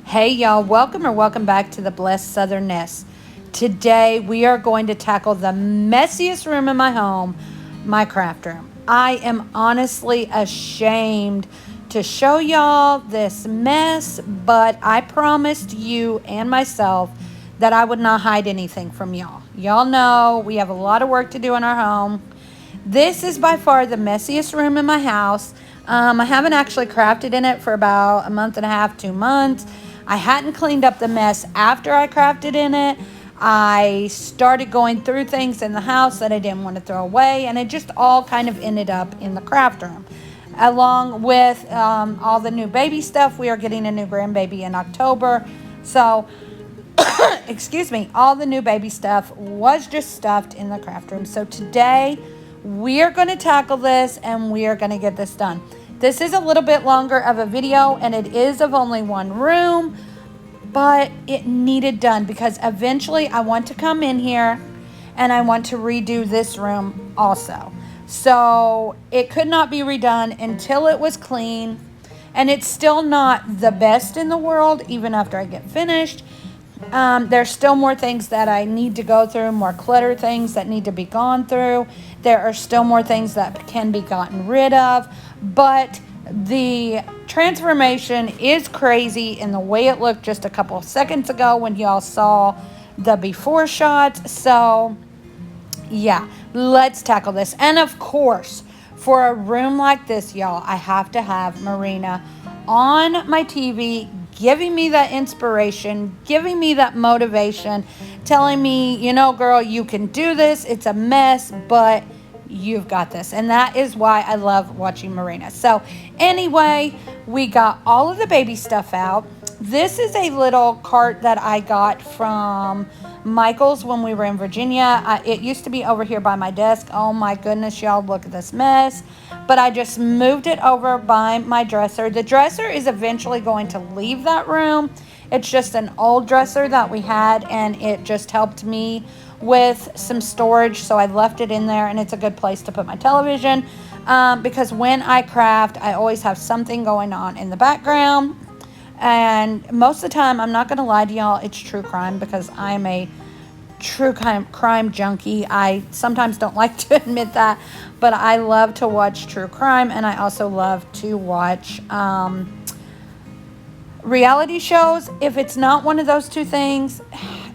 Hey y'all, welcome back to the Blessed Southern Nest. Today we are going to tackle the messiest room in my home, my craft room. I am honestly ashamed to show y'all this mess, but I promised you and myself that I would not hide anything from y'all. Y'all know we have a lot of work to do in our home. This is by far the messiest room in my house. I haven't actually crafted in it for about a month and a half, 2 months. I hadn't cleaned up the mess after I crafted in it. I started going through things in the house that I didn't want to throw away, and it just all kind of ended up in the craft room. Along with all the new baby stuff, we are getting a new grandbaby in October. So, excuse me, all the new baby stuff was just stuffed in the craft room. So today, we are going to tackle this and we are going to get this done. This is a little bit longer of a video and it is of only one room, but it needed done because eventually I want to come in here and I want to redo this room also. So it could not be redone until it was clean, and it's still not the best in the world even after I get finished. There's still more things that I need to go through, more clutter things that need to be gone through. There are still more things that can be gotten rid of, but the transformation is crazy in the way it looked just a couple of seconds ago when y'all saw the before shots. So yeah, let's tackle this. And of course, for a room like this, y'all, I have to have Marina on my TV, giving me that inspiration, giving me that motivation, telling me, you know, girl, you can do this. It's a mess, but you've got this. And that is why I love watching Marina. So anyway, we got all of the baby stuff out. This is a little cart that I got from Michael's when we were in Virginia. It used to be over here by my desk. Oh my goodness, y'all, look at this mess. But I just moved it over by my dresser. The dresser is eventually going to leave that room. It's just an old dresser that we had, and it just helped me with some storage, so I left it in there, and it's a good place to put my television, because when I craft, I always have something going on in the background. And most of the time, I'm not going to lie to y'all, it's true crime, because I'm a true crime junkie. I sometimes don't like to admit that, but I love to watch true crime, and I also love to watch reality shows. If it's not one of those two things,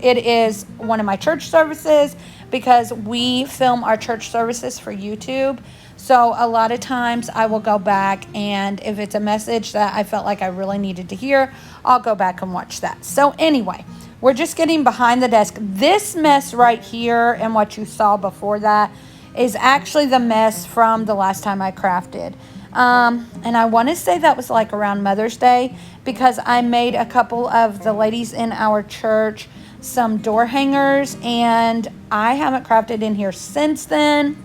it is one of my church services, because we film our church services for YouTube. So a lot of times I will go back, and if it's a message that I felt like I really needed to hear, I'll go back and watch that. So anyway, we're just getting behind the desk. This mess right here and what you saw before that is actually the mess from the last time I crafted. And I want to say that was like around Mother's Day, because I made a couple of the ladies in our church some door hangers, and I haven't crafted in here since then.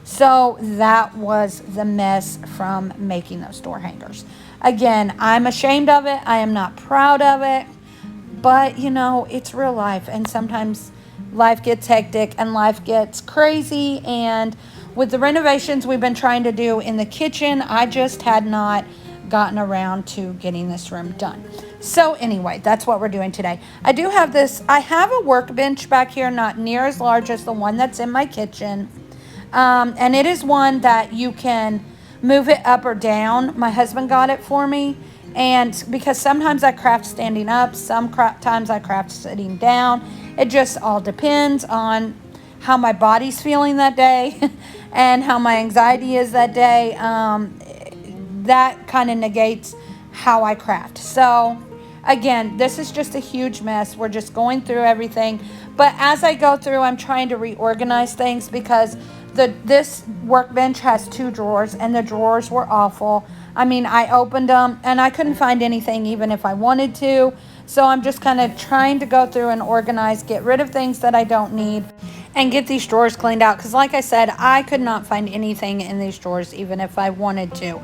So that was the mess from making those door hangers. Again, I'm ashamed of it. I am not proud of it. But, you know, it's real life. And sometimes life gets hectic and life gets crazy. And with the renovations we've been trying to do in the kitchen, I just had not gotten around to getting this room done. So anyway, that's what we're doing today. I do have this. I have a workbench back here, not near as large as the one that's in my kitchen. And it is one that you can move it up or down. My husband got it for me. And because sometimes I craft standing up, sometimes I craft sitting down. It just all depends on how my body's feeling that day and how my anxiety is that day. That kind of negates how I craft. So again, this is just a huge mess. We're just going through everything. But as I go through, I'm trying to reorganize things, because this workbench has 2 drawers, and the drawers were awful. I mean, I opened them and I couldn't find anything even if I wanted to. So I'm just kind of trying to go through and organize, get rid of things that I don't need, and get these drawers cleaned out. Because like I said, I could not find anything in these drawers even if I wanted to,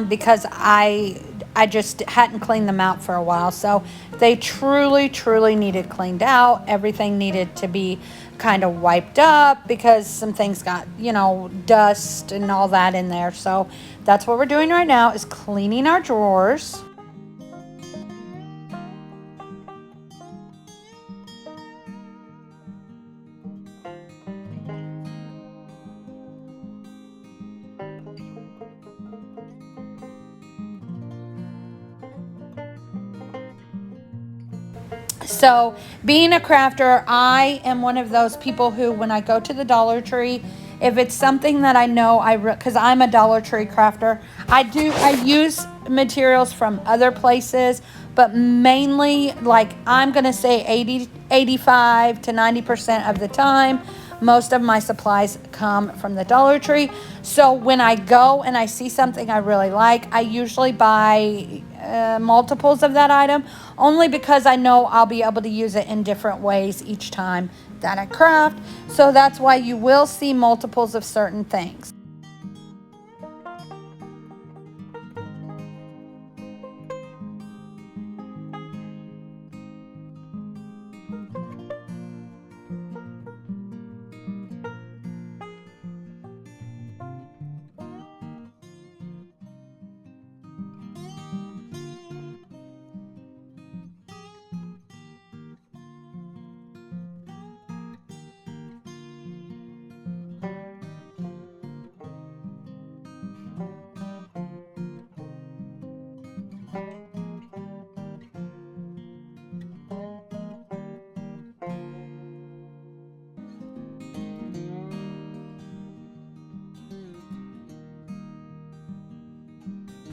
because I just hadn't cleaned them out for a while. So they truly needed cleaned out. Everything needed to be kind of wiped up, because some things got, you know, dust and all that in there. So that's what we're doing right now, is cleaning our drawers. So, being a crafter, I am one of those people who, when I go to the Dollar Tree, if it's something that I know because I'm a Dollar Tree crafter, I use materials from other places, but mainly, like, I'm going to say 85 to 90% of the time, most of my supplies come from the Dollar Tree. So when I go and I see something I really like, I usually buy multiples of that item, only because I know I'll be able to use it in different ways each time that I craft. So that's why you will see multiples of certain things.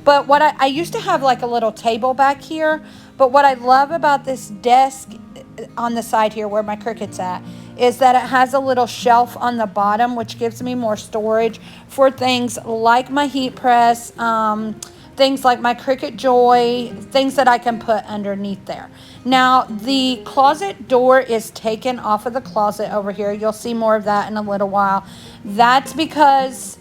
But what I used to have like a little table back here, but what I love about this desk on the side here where my Cricut's at is that it has a little shelf on the bottom, which gives me more storage for things like my heat press, things like my Cricut Joy, things that I can put underneath there. Now, the closet door is taken off of the closet over here. You'll see more of that in a little while. That's because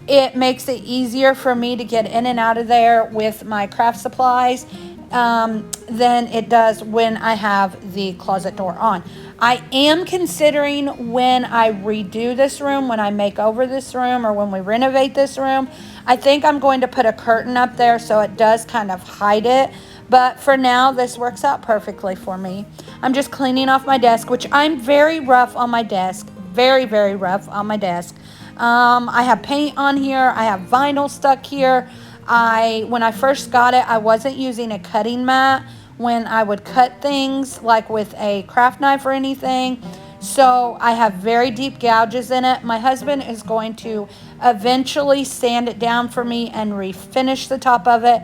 it makes it easier for me to get in and out of there with my craft supplies than it does when I have the closet door on. I am considering, when I redo this room, when I make over this room, or when we renovate this room, I think I'm going to put a curtain up there so it does kind of hide it. But for now, this works out perfectly for me. I'm just cleaning off my desk, which I'm very rough on my desk. Very, very rough on my desk. I have paint on here. I have vinyl stuck here. When I first got it, I wasn't using a cutting mat when I would cut things, like with a craft knife or anything. So I have very deep gouges in it. My husband is going to eventually sand it down for me and refinish the top of it.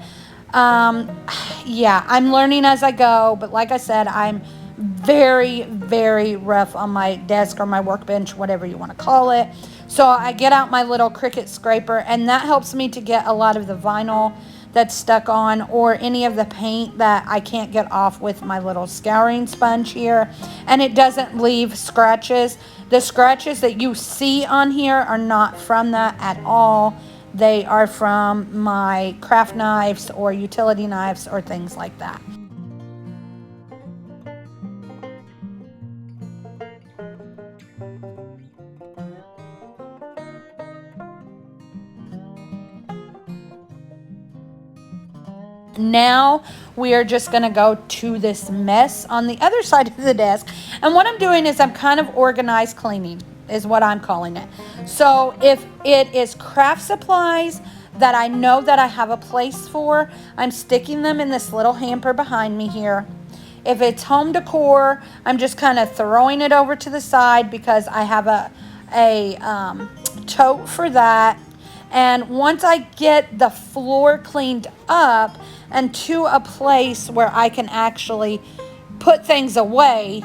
Yeah, I'm learning as I go, but like I said, I'm very, very rough on my desk or my workbench, whatever you want to call it. So I get out my little Cricut scraper, and that helps me to get a lot of the vinyl that's stuck on, or any of the paint that I can't get off with my little scouring sponge here. And it doesn't leave scratches. The scratches that you see on here are not from that at all. They are from my craft knives or utility knives or things like that. Now we are just going to go to this mess on the other side of the desk. And what I'm doing is I'm kind of organized cleaning, is what I'm calling it. So if it is craft supplies that I know that I have a place for, I'm sticking them in this little hamper behind me here. If it's home decor, I'm just kind of throwing it over to the side because I have a tote for that. And once I get the floor cleaned up and to a place where I can actually put things away,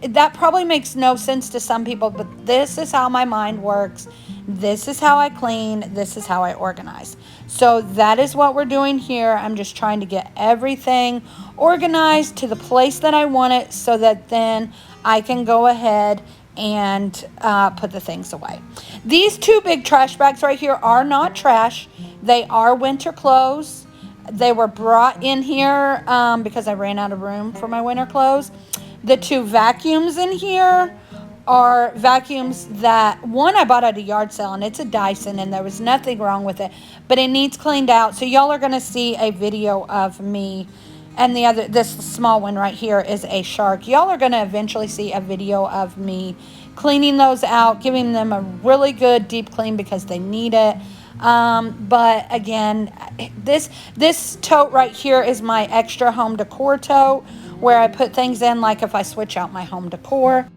that probably makes no sense to some people, but this is how my mind works. This is how I clean. This is how I organize. So that is what we're doing here. I'm just trying to get everything organized to the place that I want it, so that then I can go ahead and put the things away. These two big trash bags right here are not trash. They are winter clothes. They were brought in here because I ran out of room for my winter clothes. The two vacuums in here are vacuums that, one I bought at a yard sale, and it's a Dyson, and there was nothing wrong with it, but it needs cleaned out. So y'all are going to see a video of me. And this small one right here is a Shark. Y'all are going to eventually see a video of me cleaning those out, giving them a really good deep clean because they need it. But again, this tote right here is my extra home decor tote, where I put things in, like if I switch out my home decor.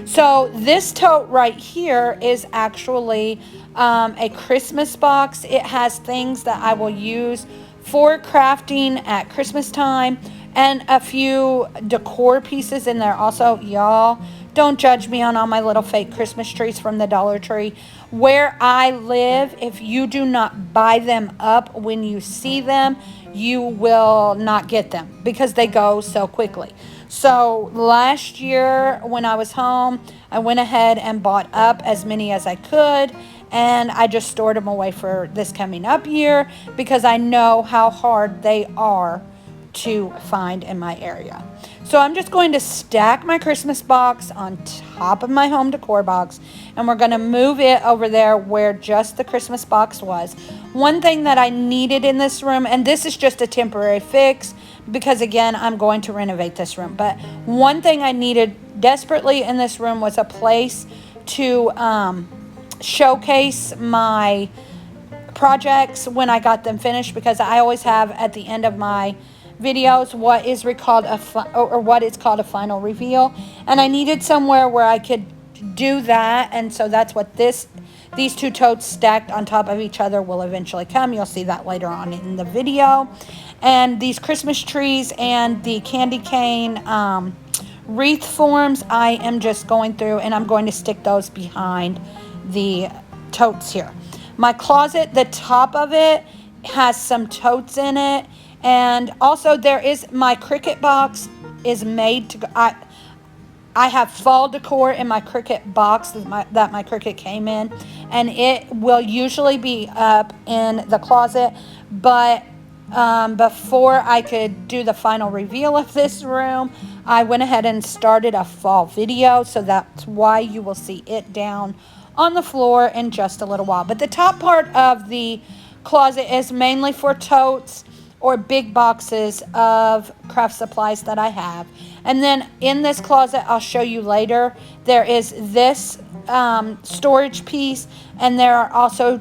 So this tote right here is actually a Christmas box. It has things that I will use for crafting at Christmas time, and a few decor pieces in there also. Y'all, don't judge me on all my little fake Christmas trees from the Dollar Tree. Where I live, if you do not buy them up when you see them, you will not get them because they go so quickly. So last year when I was home, I went ahead and bought up as many as I could, and I just stored them away for this coming up year because I know how hard they are to find in my area. So I'm just going to stack my Christmas box on top of my home decor box, and we're going to move it over there where just the Christmas box was. One thing that I needed in this room, and this is just a temporary fix because again, I'm going to renovate this room, but one thing I needed desperately in this room was a place to showcase my projects when I got them finished, because I always have at the end of my videos what is called what is called a final reveal, and I needed somewhere where I could do that, and so that's what these two totes stacked on top of each other will eventually come. You'll see that later on in the video. And these Christmas trees and the candy cane wreath forms, I am just going through and I'm going to stick those behind the totes here. My closet, the top of it has some totes in it, and also there is my Cricut box is made to go. I have fall decor in my Cricut box that my Cricut came in, and it will usually be up in the closet, but before I could do the final reveal of this room, I went ahead and started a fall video, so that's why you will see it down on the floor in just a little while. But the top part of the closet is mainly for totes or big boxes of craft supplies that I have. And then in this closet, I'll show you later, there is this storage piece, and there are also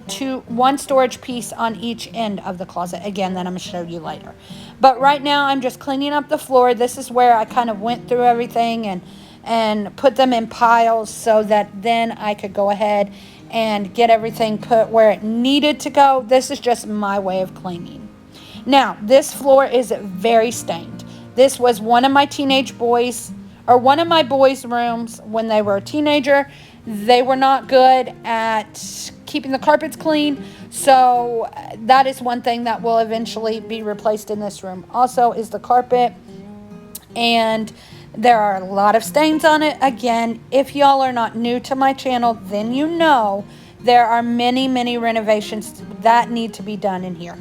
one storage piece on each end of the closet, again, that I'm going to show you later. But right now I'm just cleaning up the floor. This is where I kind of went through everything and put them in piles so that then I could go ahead and get everything put where it needed to go. This is just my way of cleaning. Now, this floor is very stained. This was one of my boys' rooms when they were a teenager. They were not good at keeping the carpets clean, so that is one thing that will eventually be replaced in this room. Also is the carpet, and there are a lot of stains on it. Again, if y'all are not new to my channel, then you know there are many renovations that need to be done in here.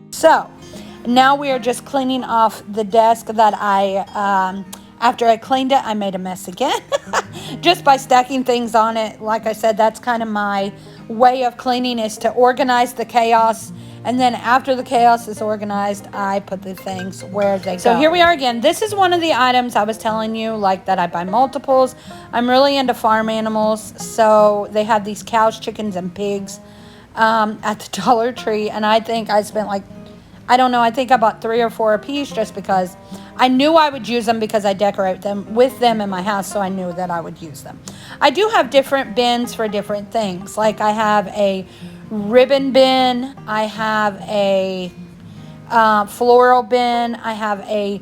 So now we are just cleaning off the desk that I After I cleaned it, I made a mess again just by stacking things on it. Like I said, that's kind of my way of cleaning, is to organize the chaos. And then after the chaos is organized, I put the things where they go. So here we are again. This is one of the items I was telling you, like, that I buy multiples. I'm really into farm animals. So they have these cows, chickens, and pigs at the Dollar Tree. And I think I spent like, I don't know, I think I bought 3 or 4 a piece just because I knew I would use them, because I decorate them with them in my house, so I knew that I would use them. I do have different bins for different things. Like I have a ribbon bin, I have a floral bin, I have a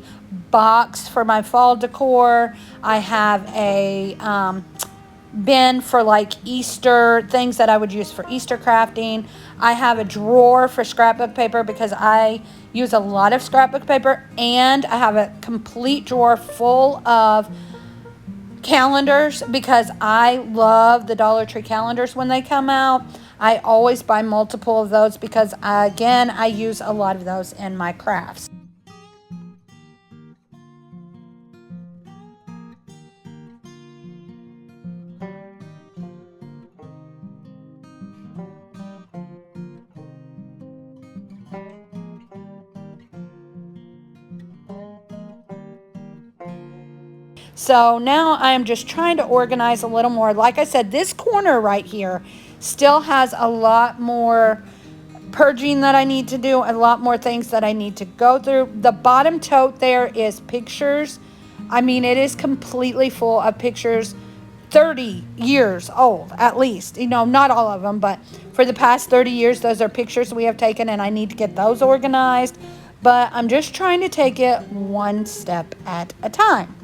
box for my fall decor, I have a bin for like Easter things that I would use for Easter crafting. I have a drawer for scrapbook paper because I use a lot of scrapbook paper, and I have a complete drawer full of calendars because I love the Dollar Tree calendars when they come out. I always buy multiple of those because, again, I use a lot of those in my crafts. So now I am just trying to organize a little more. Like I said, this corner right here still has a lot more purging that I need to do, a lot more things that I need to go through. The bottom tote there is pictures. I mean, it is completely full of pictures, 30 years old at least. You know, not all of them, but for the past 30 years, those are pictures we have taken, and I need to get those organized. But I'm just trying to take it one step at a time.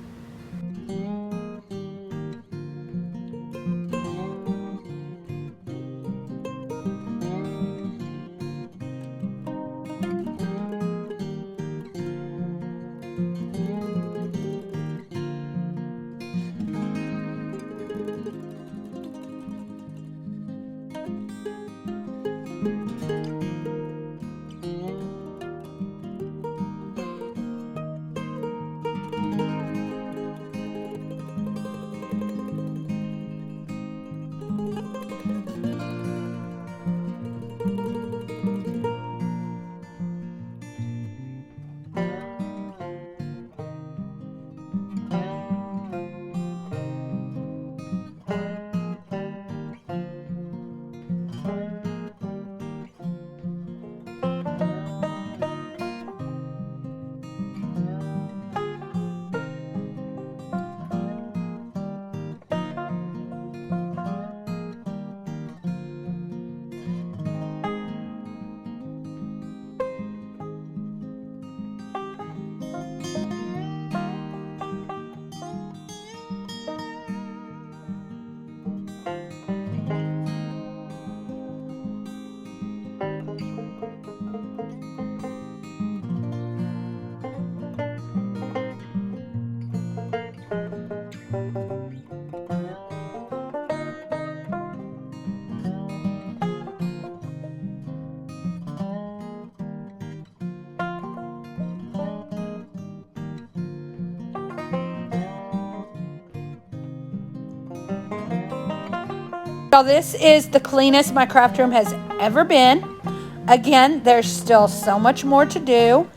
So this is the cleanest my craft room has ever been. Again, there's still so much more to do,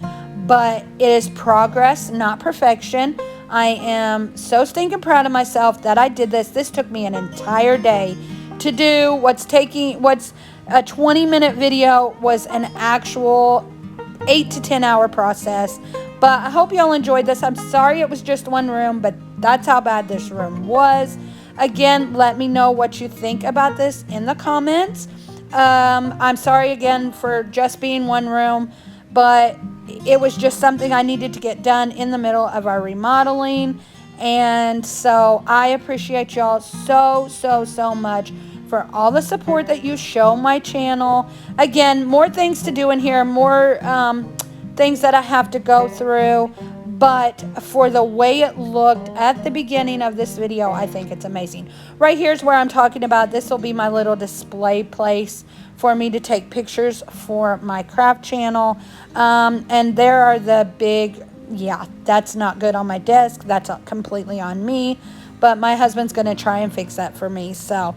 but it is progress, not perfection. I am so stinking proud of myself that I did this. This took me an entire day to do. What's a 20-minute video was an actual 8 to 10 hour process. But I hope y'all enjoyed this. I'm sorry it was just one room, but that's how bad this room was. Again, let me know what you think about this in the comments. I'm sorry again for just being one room, but it was just something I needed to get done in the middle of our remodeling. And so I appreciate y'all so much for all the support that you show my channel. Again, more things to do in here, more things that I have to go through. But for the way it looked at the beginning of this video, I think it's amazing. Right here's where I'm talking about. This will be my little display place for me to take pictures for my craft channel. And there are the big yeah, that's not good on my desk. That's completely on me. But my husband's going to try and fix that for me. So,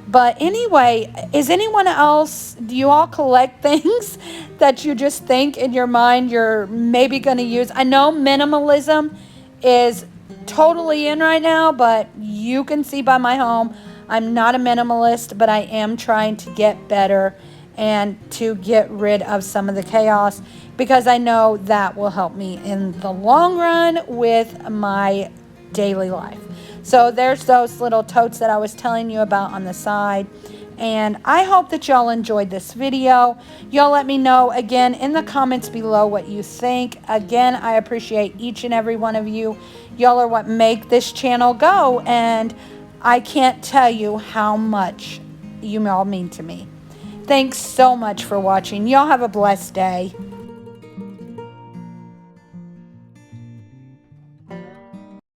but anyway, is anyone else, do you all collect things that you just think in your mind you're maybe going to use? I know minimalism is totally in right now, but you can see by my home, I'm not a minimalist, but I am trying to get better and to get rid of some of the chaos because I know that will help me in the long run with my daily life. So there's those little totes that I was telling you about on the side. And I hope that y'all enjoyed this video. Y'all let me know again in the comments below what you think. Again, I appreciate each and every one of you. Y'all are what make this channel go. And I can't tell you how much you all mean to me. Thanks so much for watching. Y'all have a blessed day.